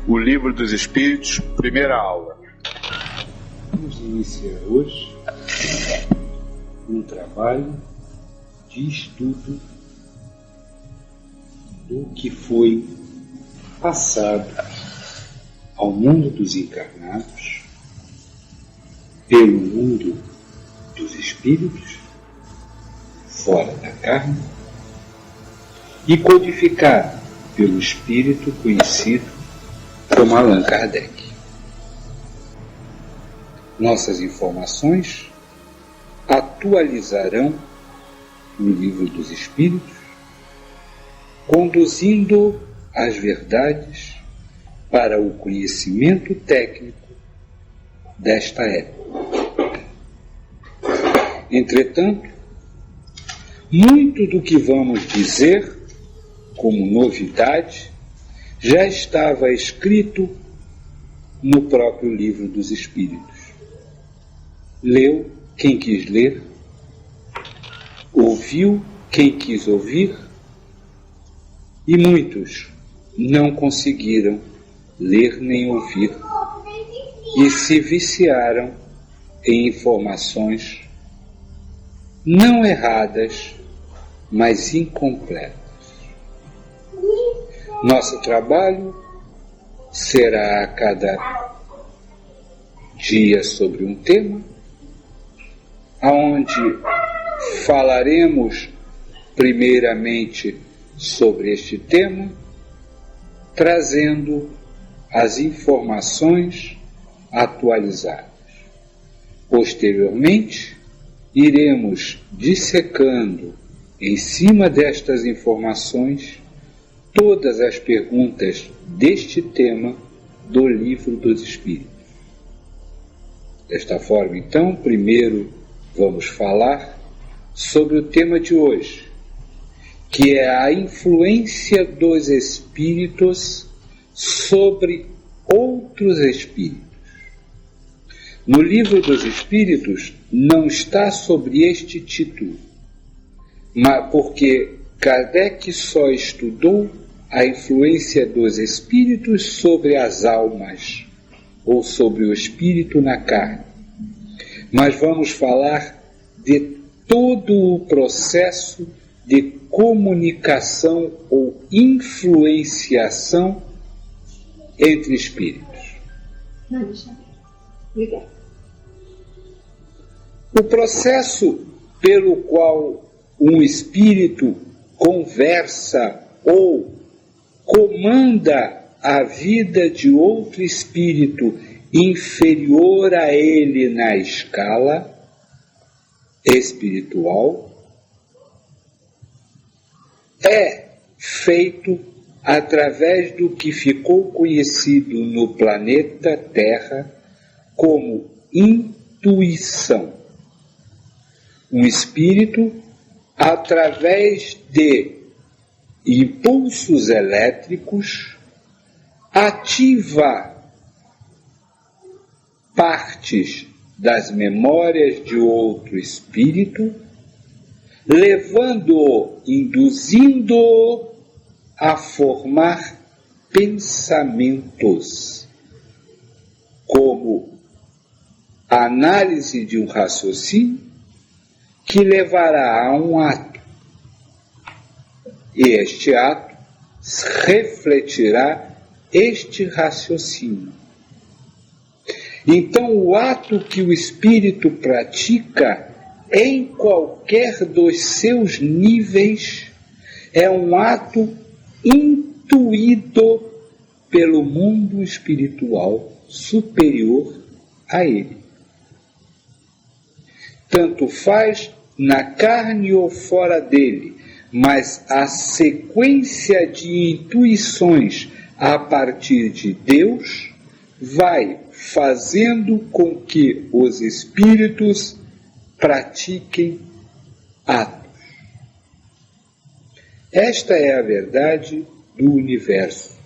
O Livro dos Espíritos, primeira aula. Vamos iniciar hoje um trabalho de estudo do que foi passado ao mundo dos encarnados pelo mundo dos espíritos, fora da carne, e codificado pelo espírito conhecido como Allan Kardec. Nossas informações atualizarão o Livro dos Espíritos, conduzindo as verdades para o conhecimento técnico desta época. Entretanto, muito do que vamos dizer como novidade já estava escrito no próprio Livro dos Espíritos. Leu quem quis ler, ouviu quem quis ouvir, e muitos não conseguiram ler nem ouvir e se viciaram em informações não erradas, mas incompletas. Nosso trabalho será a cada dia sobre um tema, onde falaremos primeiramente sobre este tema, trazendo as informações atualizadas. Posteriormente, iremos dissecando em cima destas informações todas as perguntas deste tema do Livro dos Espíritos. Desta forma, então, primeiro vamos falar sobre o tema de hoje, que é a influência dos espíritos sobre outros espíritos. No Livro dos Espíritos não está sobre este título, mas porque Kardec só estudou a influência dos espíritos sobre as almas, ou sobre o espírito na carne. Mas vamos falar de todo o processo de comunicação ou influenciação entre espíritos. O processo pelo qual um espírito conversa ou comanda a vida de outro espírito inferior a ele na escala espiritual é feito através do que ficou conhecido no planeta Terra como intuição. Um espírito, através de impulsos elétricos, ativa partes das memórias de outro espírito, levando-o, induzindo-o a formar pensamentos, como a análise de um raciocínio que levará a um ato. E este ato refletirá este raciocínio. Então, o ato que o espírito pratica em qualquer dos seus níveis é um ato intuído pelo mundo espiritual superior a ele. Tanto faz na carne ou fora dele, mas a sequência de intuições a partir de Deus vai fazendo com que os espíritos pratiquem atos. Esta é a verdade do universo.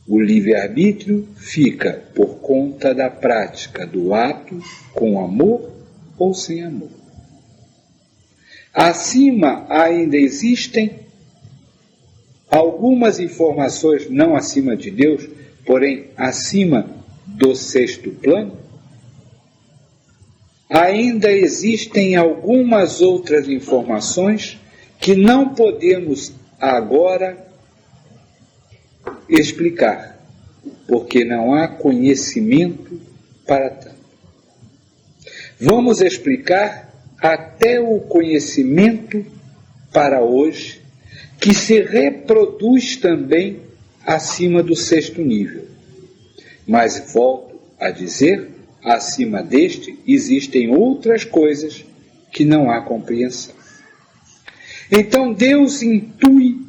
O livre-arbítrio fica por conta da prática do ato com amor ou sem amor. Acima ainda existem algumas informações não acima de Deus, porém acima do sexto plano? Ainda existem algumas outras informações que não podemos agora explicar, porque não há conhecimento para tanto. Vamos explicar até o conhecimento para hoje, que se reproduz também acima do sexto nível. Mas volto a dizer, acima deste existem outras coisas que não há compreensão. Então Deus intui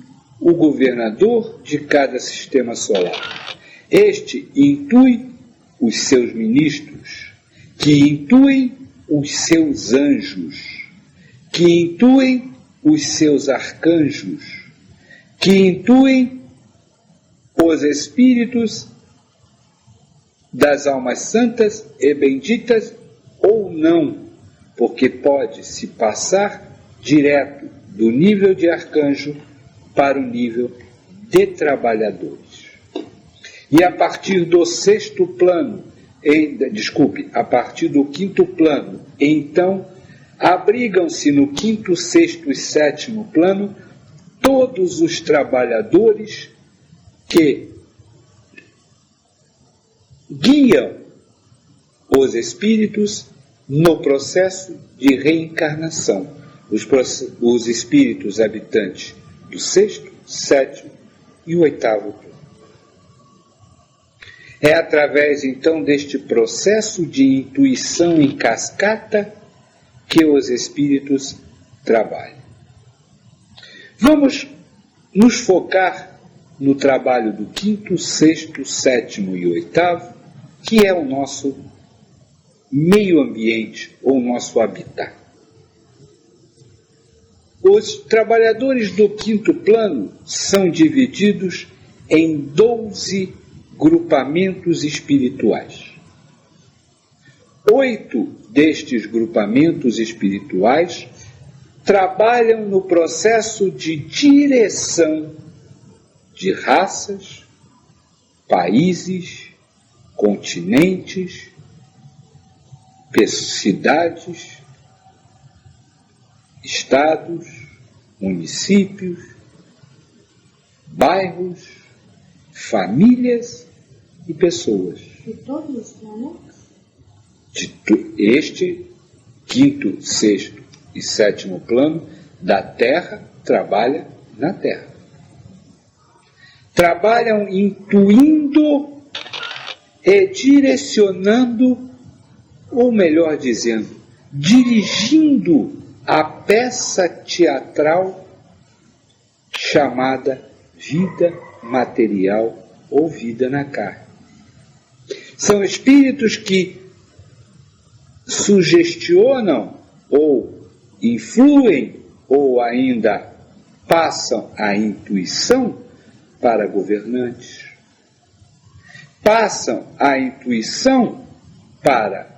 o governador de cada sistema solar. Este intui os seus ministros, que intuem os seus anjos, que intuem os seus arcanjos, que intuem os espíritos das almas santas e benditas ou não, porque pode se passar direto do nível de arcanjo para o nível de trabalhadores. E a partir do sexto plano, a partir do quinto plano, então abrigam-se no quinto, sexto e sétimo plano todos os trabalhadores que guiam os espíritos no processo de reencarnação, os espíritos habitantes do sexto, sétimo e oitavo plano. É através, então, deste processo de intuição em cascata que os espíritos trabalham. Vamos nos focar no trabalho do quinto, sexto, sétimo e oitavo, que é o nosso meio ambiente, ou o nosso habitat. Os trabalhadores do quinto plano são divididos em 12 grupamentos espirituais. 8 destes grupamentos espirituais trabalham no processo de direção de raças, países, continentes, cidades, estados, municípios, bairros, famílias e pessoas. De todos os planetas? Este quinto, sexto e sétimo plano da Terra trabalha na Terra. Trabalham intuindo e direcionando, ou melhor dizendo, dirigindo a peça teatral chamada vida material ou vida na carne. São espíritos que sugestionam ou influem ou ainda passam a intuição para governantes. Passam a intuição para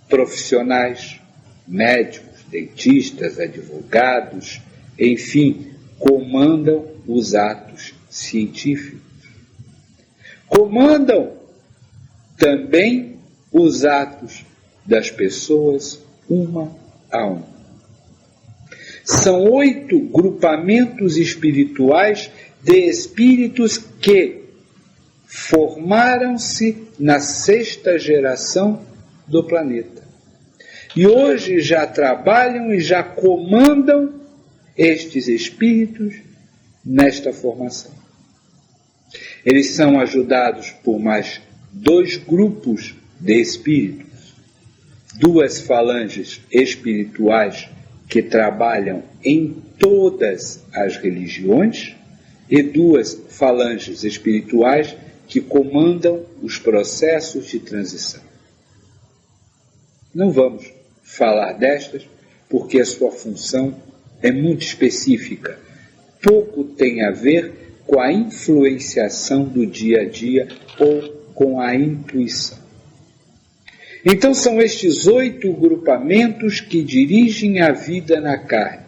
profissionais, médicos, dentistas, advogados, enfim, comandam os atos científicos. Comandam também os atos das pessoas, uma a uma. São 8 grupamentos espirituais de espíritos que formaram-se na 6ª geração do planeta. E hoje já trabalham e já comandam estes espíritos nesta formação. Eles são ajudados por mais 2 grupos de espíritos, 2 falanges espirituais que trabalham em todas as religiões e 2 falanges espirituais que comandam os processos de transição. Não vamos falar destas porque a sua função é muito específica. Pouco tem a ver com a influenciação do dia a dia ou com a intuição. Então são estes 8 grupamentos que dirigem a vida na carne.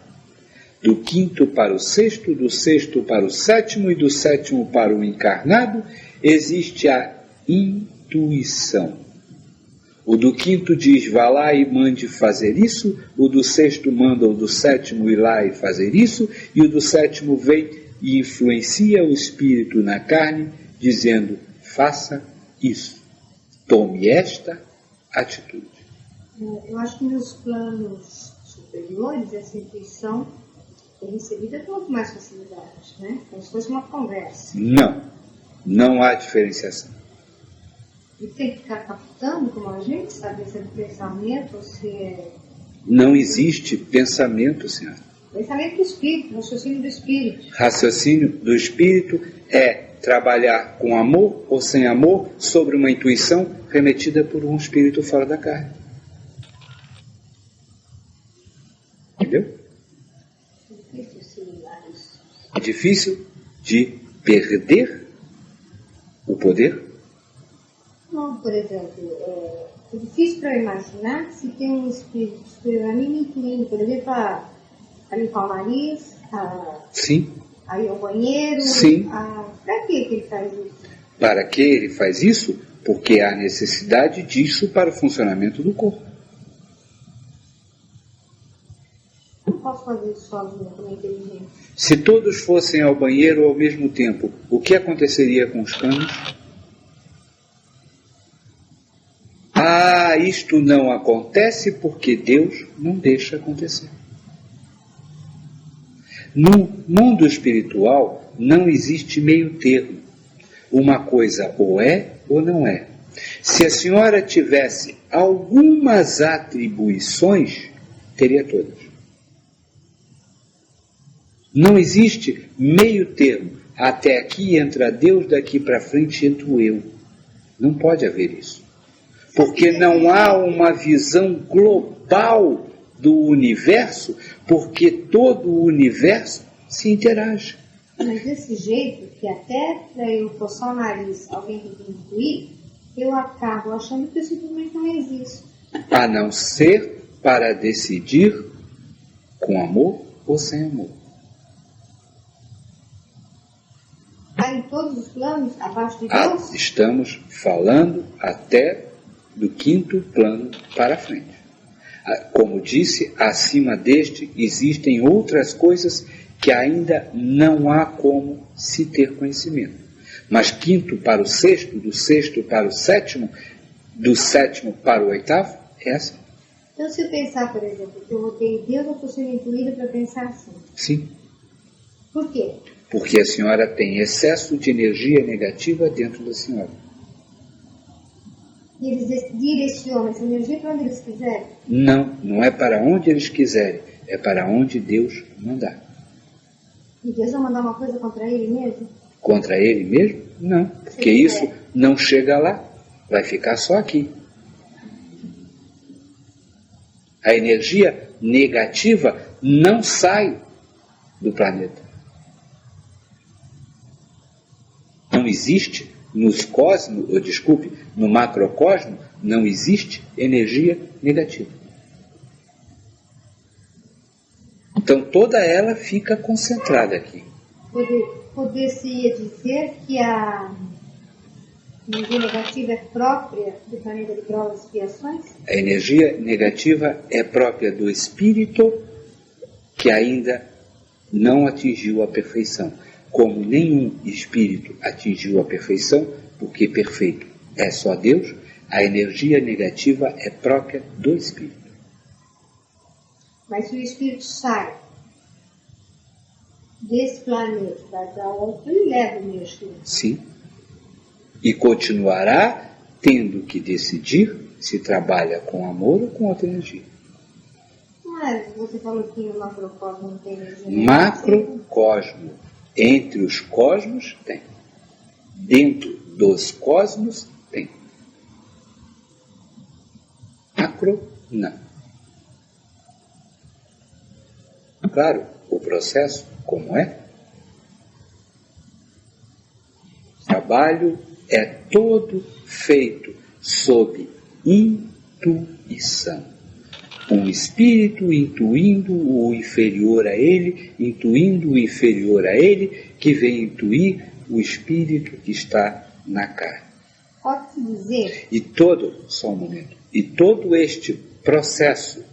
Do quinto para o sexto, do sexto para o sétimo e do sétimo para o encarnado, existe a intuição. O do quinto diz, vá lá e mande fazer isso, o do sexto manda o do sétimo ir lá e fazer isso, e o do sétimo vem e influencia o espírito na carne, dizendo, faça isso, tome esta atitude. Eu acho que nos planos superiores essa intuição é recebida com muito mais facilidade, né? Como se fosse uma conversa. Não há diferenciação. E tem que ficar captando como a gente, saber se é do pensamento ou se é... Não existe pensamento, senhora. Pensamento do espírito, raciocínio do espírito. Raciocínio do espírito é trabalhar com amor ou sem amor sobre uma intuição remetida por um espírito fora da carne. Entendeu? É difícil de perder o poder? Não, por exemplo, é difícil para eu imaginar se tem um espírito superior a mim me incluindo, por exemplo, a limpar o nariz, Sim. a ir ao banheiro. Sim. Para que ele faz isso? Para que ele faz isso? Porque há necessidade disso para o funcionamento do corpo. Eu não posso fazer isso sozinho, como inteligente. Se todos fossem ao banheiro ao mesmo tempo, o que aconteceria com os canos? Isto não acontece porque Deus não deixa acontecer. No mundo espiritual não existe meio termo. Uma coisa ou é ou não é. Se a senhora tivesse algumas atribuições, teria todas. Não existe meio termo. Até aqui entra Deus, daqui para frente entra o eu. Não pode haver isso. Porque não há uma visão global do universo, porque todo o universo se interage. Mas desse jeito, que até para eu coçar o nariz, alguém tem que incluir, eu acabo achando que eu simplesmente não existo. A não ser para decidir com amor ou sem amor. Em todos os planos, abaixo de Deus? Estamos falando até do quinto plano para frente. Como disse, acima deste existem outras coisas que ainda não há como se ter conhecimento. Mas quinto para o sexto, do sexto para o sétimo, do sétimo para o oitavo, é assim. Então, se eu pensar, por exemplo, que eu odeio Deus, eu estou sendo intuída para pensar assim. Sim. Por quê? Porque a senhora tem excesso de energia negativa dentro da senhora. E eles direcionam essa energia para onde eles quiserem? Não é para onde eles quiserem, é para onde Deus mandar. E Deus vai mandar uma coisa contra ele mesmo? Contra ele mesmo? Não, porque isso não chega lá, vai ficar só aqui. A energia negativa não sai do planeta. Não existe nos cosmos, no macrocosmo, não existe energia negativa. Então toda ela fica concentrada aqui. Poder-se dizer que a energia negativa é própria do planeta de provas e expiações? A energia negativa é própria do espírito que ainda não atingiu a perfeição. Como nenhum espírito atingiu a perfeição, porque perfeito é só Deus, a energia negativa é própria do espírito. Mas se o espírito sai desse planeta, vai para outro, ele leva o energia. Sim. E continuará tendo que decidir se trabalha com amor ou com outra energia. Mas você falou que o macrocosmo não tem energia. Macrocosmo. Entre os cosmos tem. Dentro dos cosmos tem. Macro, não. Claro, o processo, como é? O trabalho é todo feito sob intuição. um espírito intuindo o inferior a ele, intuindo o inferior a ele, que vem intuir o espírito que está na carne. Pode-se dizer... Só um momento, e todo este processo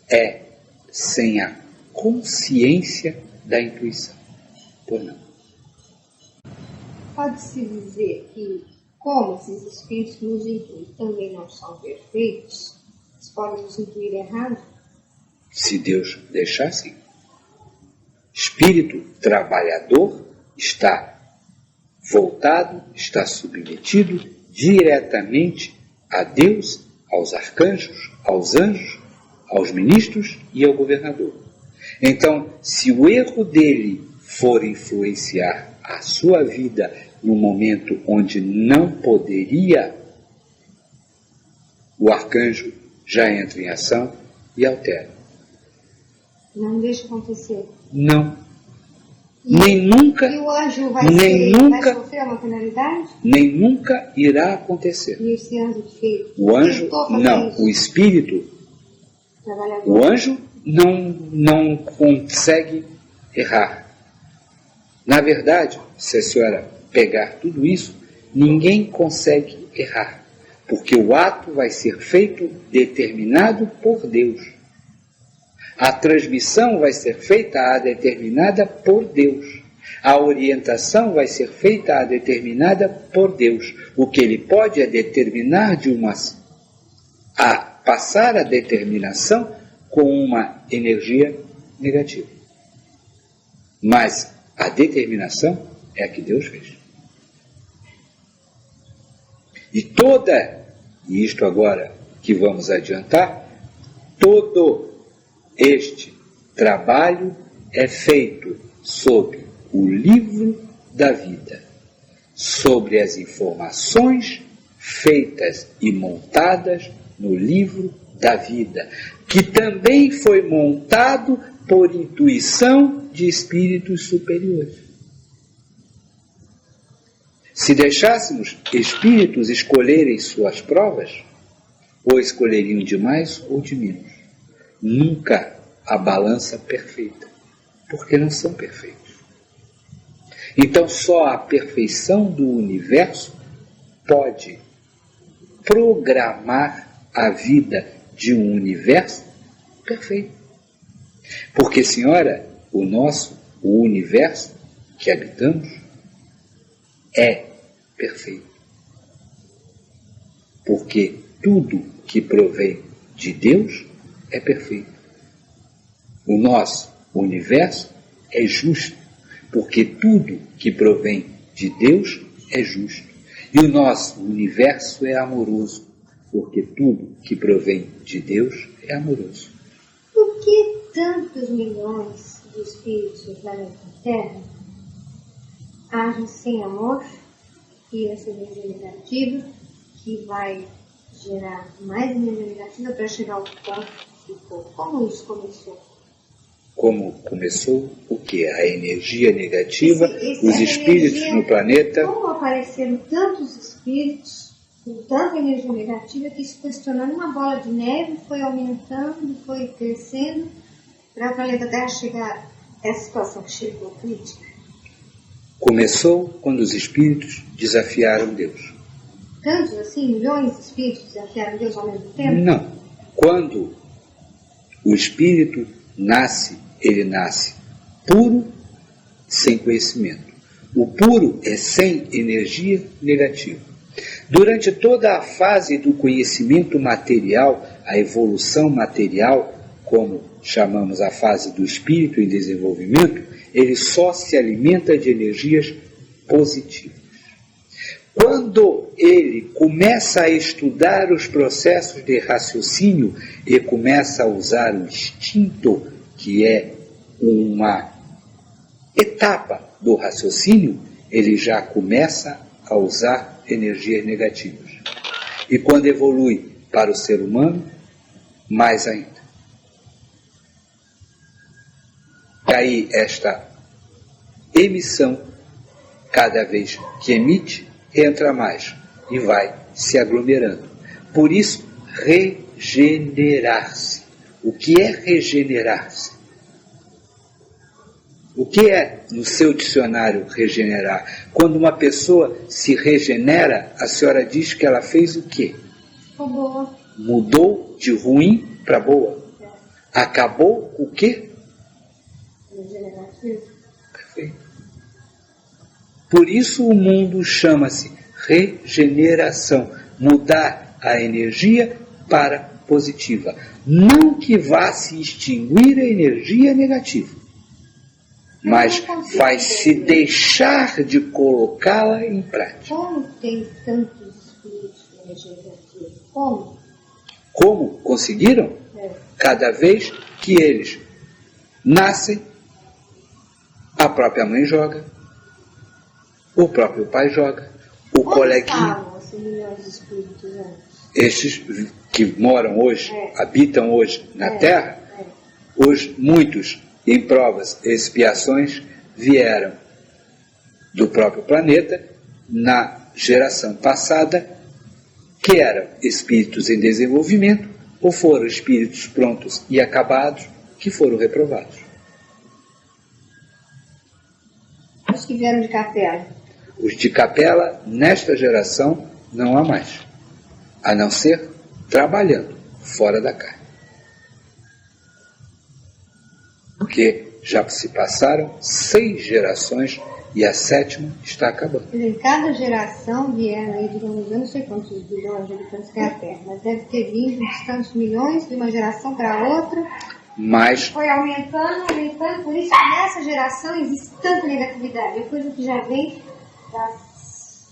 é sem a consciência da intuição. Por não. Pode-se dizer que, como esses espíritos nos intuem também não são perfeitos, eles podem nos intuir errado? Se Deus deixar, sim. Espírito trabalhador está voltado, está submetido diretamente a Deus, aos arcanjos, aos anjos, aos ministros e ao governador. Então, se o erro dele for influenciar a sua vida no momento onde não poderia, o arcanjo já entra em ação e altera. Não deixa acontecer. Não. Nem nunca. E o anjo vai sofrer uma penalidade? Nem nunca irá acontecer. E esse anjo que fez? O anjo, não. O espírito, o anjo não consegue errar. Na verdade, se a senhora pegar tudo isso, ninguém consegue errar. Porque o ato vai ser feito determinado por Deus. A transmissão vai ser feita determinada por Deus. A orientação vai ser feita determinada por Deus. O que ele pode é determinar passar a determinação com uma energia negativa. Mas a determinação é a que Deus fez. E isto agora que vamos adiantar, todo este trabalho é feito sob o livro da vida, sobre as informações feitas e montadas no livro da vida, que também foi montado por intuição de espíritos superiores. Se deixássemos espíritos escolherem suas provas, ou escolheriam de mais ou de menos. Nunca a balança perfeita, porque não são perfeitos. Então só a perfeição do universo pode programar a vida de um universo perfeito. Porque, senhora, o universo que habitamos é perfeito. Porque tudo que provém de Deus é perfeito. O nosso universo é justo, porque tudo que provém de Deus é justo. E o nosso universo é amoroso, porque tudo que provém de Deus é amoroso. Por que tantos milhões de espíritos do planeta Terra agem sem amor, e essa energia negativa, que vai gerar mais energia negativa para chegar ao ponto que ficou? Como isso começou? Como começou o que? A energia negativa, os espíritos energia, no planeta. Como apareceram tantos espíritos com tanta energia negativa que isso foi se tornando uma bola de neve, foi aumentando, foi crescendo, para o planeta Terra chegar a essa situação que chegou crítica? Começou quando os espíritos desafiaram Deus. Tantos assim, milhões de espíritos desafiaram Deus ao mesmo tempo? Não. Quando o espírito nasce, ele nasce puro, sem conhecimento. O puro é sem energia negativa. Durante toda a fase do conhecimento material, a evolução material, como chamamos a fase do espírito em desenvolvimento, ele só se alimenta de energias positivas. Quando ele começa a estudar os processos de raciocínio e começa a usar o instinto, que é uma etapa do raciocínio, ele já começa a usar energias negativas. E quando evolui para o ser humano, mais ainda. Aí esta emissão, cada vez que emite, entra mais e vai se aglomerando. Por isso, regenerar-se. O que é regenerar-se? O que é, no seu dicionário, regenerar? Quando uma pessoa se regenera, a senhora diz que ela fez o quê? Boa. Mudou de ruim para boa. Acabou o quê? Regenerativo. Perfeito. Por isso o mundo chama-se regeneração. Mudar a energia para positiva. Não que vá se extinguir a energia negativa, mas vai se deixar de colocá-la em prática. Como tem tantos espíritos regenerativos? Como? Como conseguiram? Cada vez que eles nascem, a própria mãe joga, o próprio pai joga, o coleguinha. Estavam esses milhões de espíritos antes? Estes que moram hoje, habitam hoje na Terra, muitos, em provas e expiações, vieram do próprio planeta na geração passada, que eram espíritos em desenvolvimento, ou foram espíritos prontos e acabados, que foram reprovados. Os que vieram de capela. Os de capela, nesta geração, não há mais, a não ser trabalhando fora da carne. Porque já se passaram 6 gerações e a 7ª está acabando. Em cada geração vieram aí, digamos, eu não sei quantos bilhões de habitantes tem a Terra, mas deve ter vindo uns tantos milhões de uma geração para outra. Mas foi aumentando, por isso que nessa geração existe tanta negatividade. É coisa que já vem das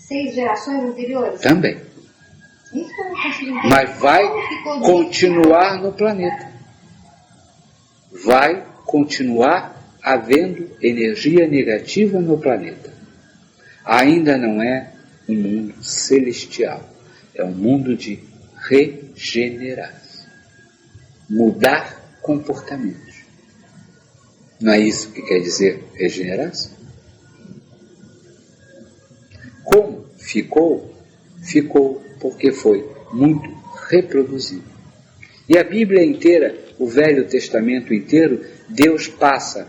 6 gerações anteriores. Também. Isso que eu não consigo entender. Mas vai continuar no planeta. Vai continuar havendo energia negativa no planeta. Ainda não é um mundo celestial. É um mundo de regenerar. Mudar comportamentos. Não é isso que quer dizer regenerar-se? Como ficou? Ficou porque foi muito reproduzido. E a Bíblia inteira, o Velho Testamento inteiro, Deus passa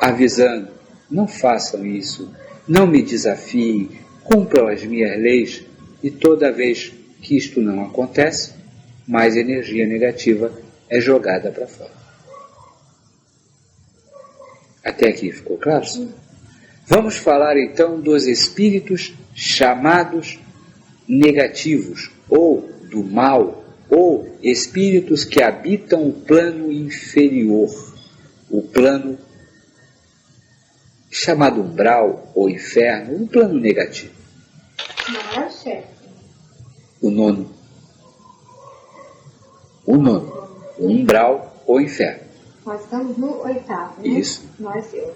avisando: não façam isso, não me desafiem, cumpram as minhas leis. E toda vez que isto não acontece, mais energia negativa é jogada para fora. Até aqui ficou claro? Vamos falar então dos espíritos chamados negativos, ou do mal, ou espíritos que habitam o plano inferior, o plano chamado umbral ou inferno, um plano negativo. Não é certo. O nono. O umbral ou inferno. Nós estamos no 8º, né? Isso. Nós e eu.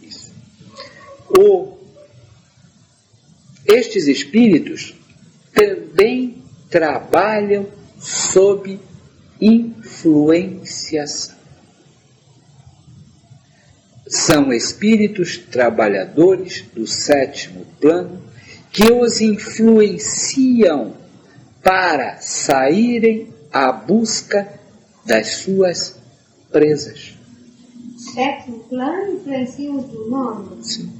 Isso. Estes espíritos também trabalham sob influenciação. São espíritos trabalhadores do 7º plano que os influenciam para saírem à busca das suas presas. 7º plano influencia os do 9º? Sim.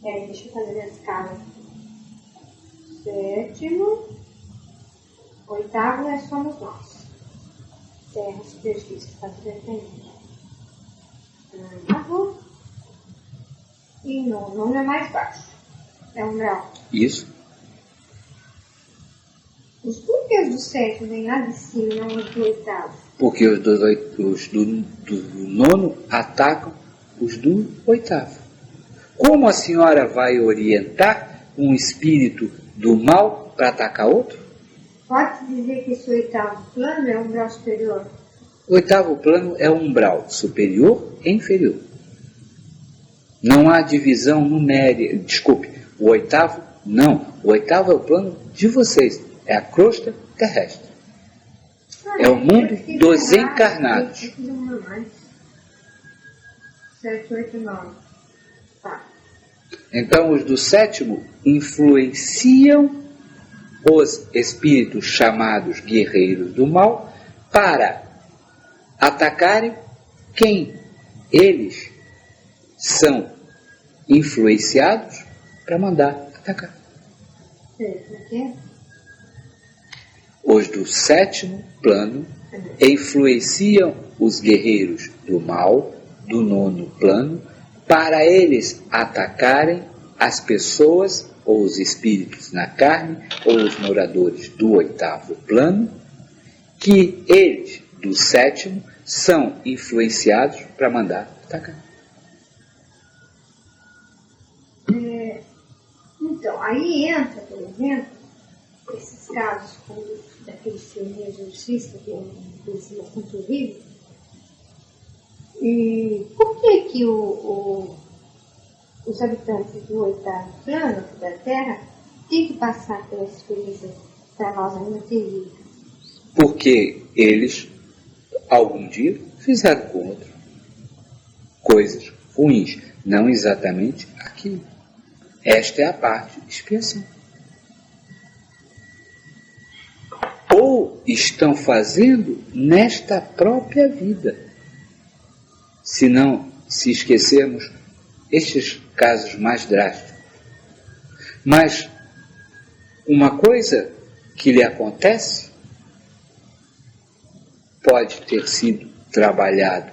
Peraí, deixa eu fazer a escala. 7º, 8º somos nós. Terra, superfície, está pretendendo. 8º e 9º é mais baixo. É um grau. Isso. Os porquês do 7º vem lá de cima, não os do 8º? Porque os do 9º atacam os do 8º. Como a senhora vai orientar um espírito do mal para atacar outro? Pode dizer que esse 8º plano é um grau superior? O 8º plano é um umbral superior e inferior. Não há divisão numérica. Desculpe, o 8º não. O 8º é o plano de vocês. É a crosta terrestre. É o mundo dos encarnados. 7, 8, 9. Tá. Então, os do 7º influenciam os espíritos chamados guerreiros do mal para atacarem quem eles são influenciados para mandar atacar. Os do 7º plano influenciam os guerreiros do mal, do 9º plano, para eles atacarem as pessoas ou os espíritos na carne ou os moradores do 8º plano, que eles, do 7º, são influenciados para mandar atacar. Então, aí entra, por exemplo, esses casos como daquele senhor exorcista, que é um conhecido bastante horrível. E por que os habitantes do 8º plano da Terra têm que passar pela experiência para nós ainda terrível? Porque eles, algum dia, fizeram com outro coisas ruins, não exatamente aquilo. Esta é a parte de expiação. Ou estão fazendo nesta própria vida. Se não, se esquecermos estes casos mais drásticos. Mas uma coisa que lhe acontece pode ter sido trabalhado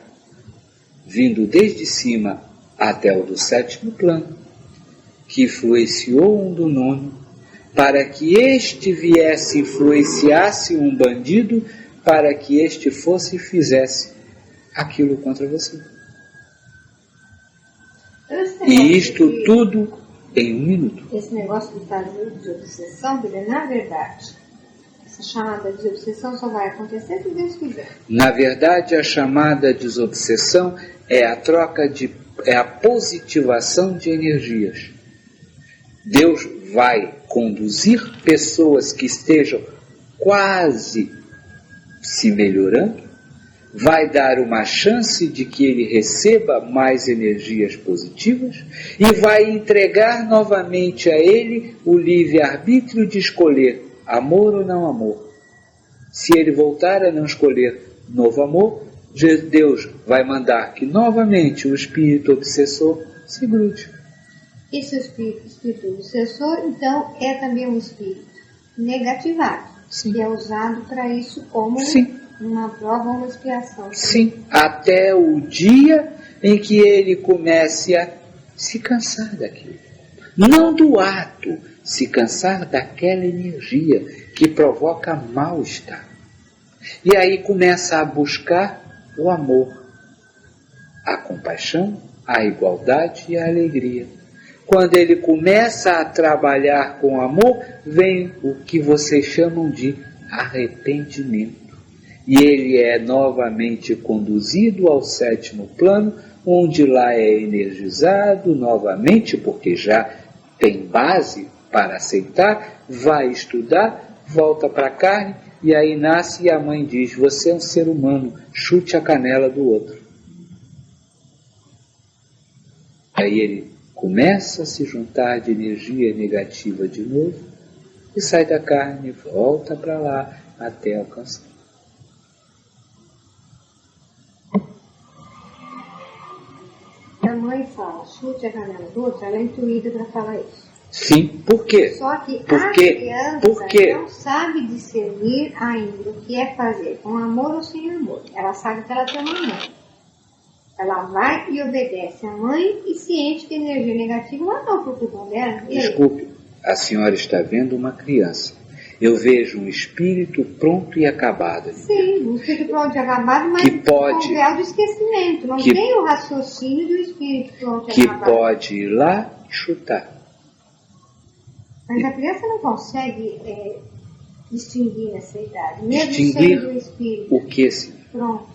vindo desde cima até o do 7º plano, que influenciou um do 9º, para que este viesse influenciasse um bandido, para que este fosse e fizesse aquilo contra você. E isto tudo em 1 minuto. Esse negócio de fazer de obsessão, na verdade, essa chamada de obsessão só vai acontecer se Deus quiser. Na verdade, a chamada desobsessão é a troca é a positivação de energias. Deus vai conduzir pessoas que estejam quase se melhorando, vai dar uma chance de que ele receba mais energias positivas e vai entregar novamente a ele o livre-arbítrio de escolher amor ou não amor. Se ele voltar a não escolher novo amor, Deus vai mandar que novamente o espírito obsessor se grude. Esse espírito obsessor, então, é também um espírito negativado. Sim. E é usado para isso como Sim. uma prova ou uma expiação. Sim, até o dia em que ele comece a se cansar daquilo. Não do ato, se cansar daquela energia que provoca mal-estar. E aí começa a buscar o amor, a compaixão, a igualdade e a alegria. Quando ele começa a trabalhar com amor, vem o que vocês chamam de arrependimento. E ele é novamente conduzido ao 7º plano, onde lá é energizado novamente, porque já tem base para aceitar, vai estudar, volta para a carne, e aí nasce e a mãe diz: você é um ser humano, chute a canela do outro. Aí ele começa a se juntar de energia negativa de novo, e sai da carne, volta para lá, até alcançar. A mãe fala, chute a canela do outro, ela é intuída para falar isso. Sim, por quê? Só que a Por quê? criança não sabe discernir ainda o que é fazer, com amor ou sem amor. Ela sabe que ela tem uma mãe. Ela vai e obedece a mãe e ciente que a energia negativa não está preocupando dela. Desculpe, a senhora está vendo uma criança. Eu vejo um espírito pronto e acabado. Sim, um espírito pronto e acabado, mas pode, com grau de esquecimento. Não tem o raciocínio do espírito pronto e acabado. Que pode ir lá e chutar. Mas a criança não consegue distinguir nessa idade, mesmo Distinguir sendo o espírito. O que sim? Pronto.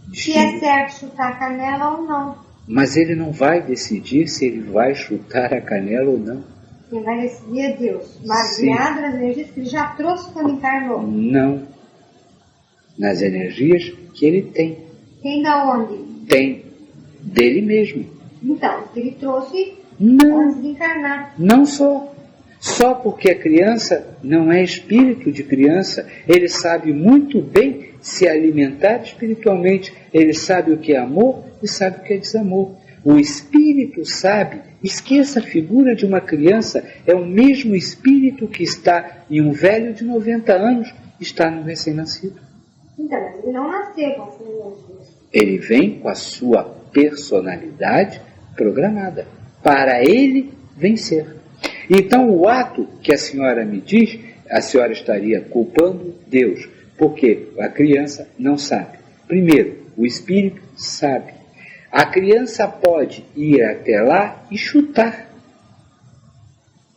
Se Distinguir. é certo chutar a canela ou não. Mas ele não vai decidir se ele vai chutar a canela ou não. Quem vai decidir é Deus, baseado nas energias que ele já trouxe quando encarnou. Não. Nas energias que ele tem. Tem da onde? Tem dele mesmo. Então, que ele trouxe Não. antes de encarnar. Não só. Só porque a criança não é espírito de criança, ele sabe muito bem se alimentar espiritualmente, ele sabe o que é amor e sabe o que é desamor. O espírito sabe, esqueça a figura de uma criança, é o mesmo espírito que está em um velho de 90 anos, está no recém-nascido. Então, ele não nasceu com essa energia. Ele vem com a sua personalidade programada, para ele vencer. Então, o ato que a senhora me diz, a senhora estaria culpando Deus, porque a criança não sabe. Primeiro, o espírito sabe. A criança pode ir até lá e chutar,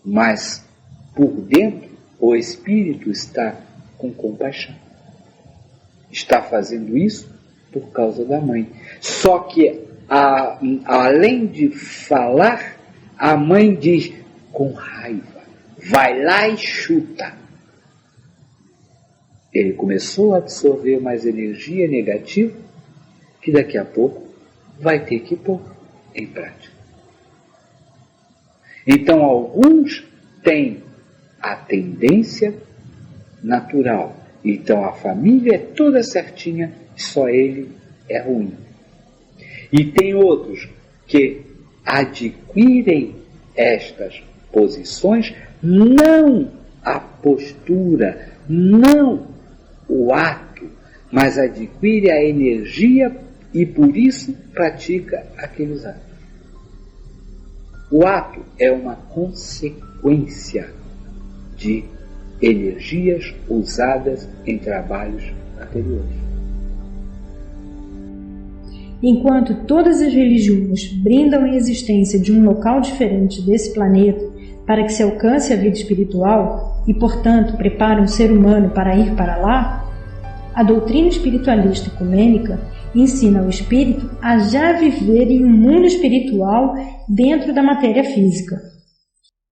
mas por dentro o espírito está com compaixão. Está fazendo isso por causa da mãe. Só que, além de falar, a mãe diz com raiva, vai lá e chuta. Ele começou a absorver mais energia negativa, que daqui a pouco vai ter que pôr em prática. Então, alguns têm a tendência natural. Então, a família é toda certinha, só ele é ruim. E tem outros que adquirem estas posições, não a postura, não o ato, mas adquire a energia e por isso pratica aqueles atos. O ato é uma consequência de energias usadas em trabalhos anteriores. Enquanto todas as religiões brindam a existência de um local diferente desse planeta para que se alcance a vida espiritual e, portanto, preparam o ser humano para ir para lá, a doutrina espiritualista ecumênica ensina o espírito a já viver em um mundo espiritual dentro da matéria física.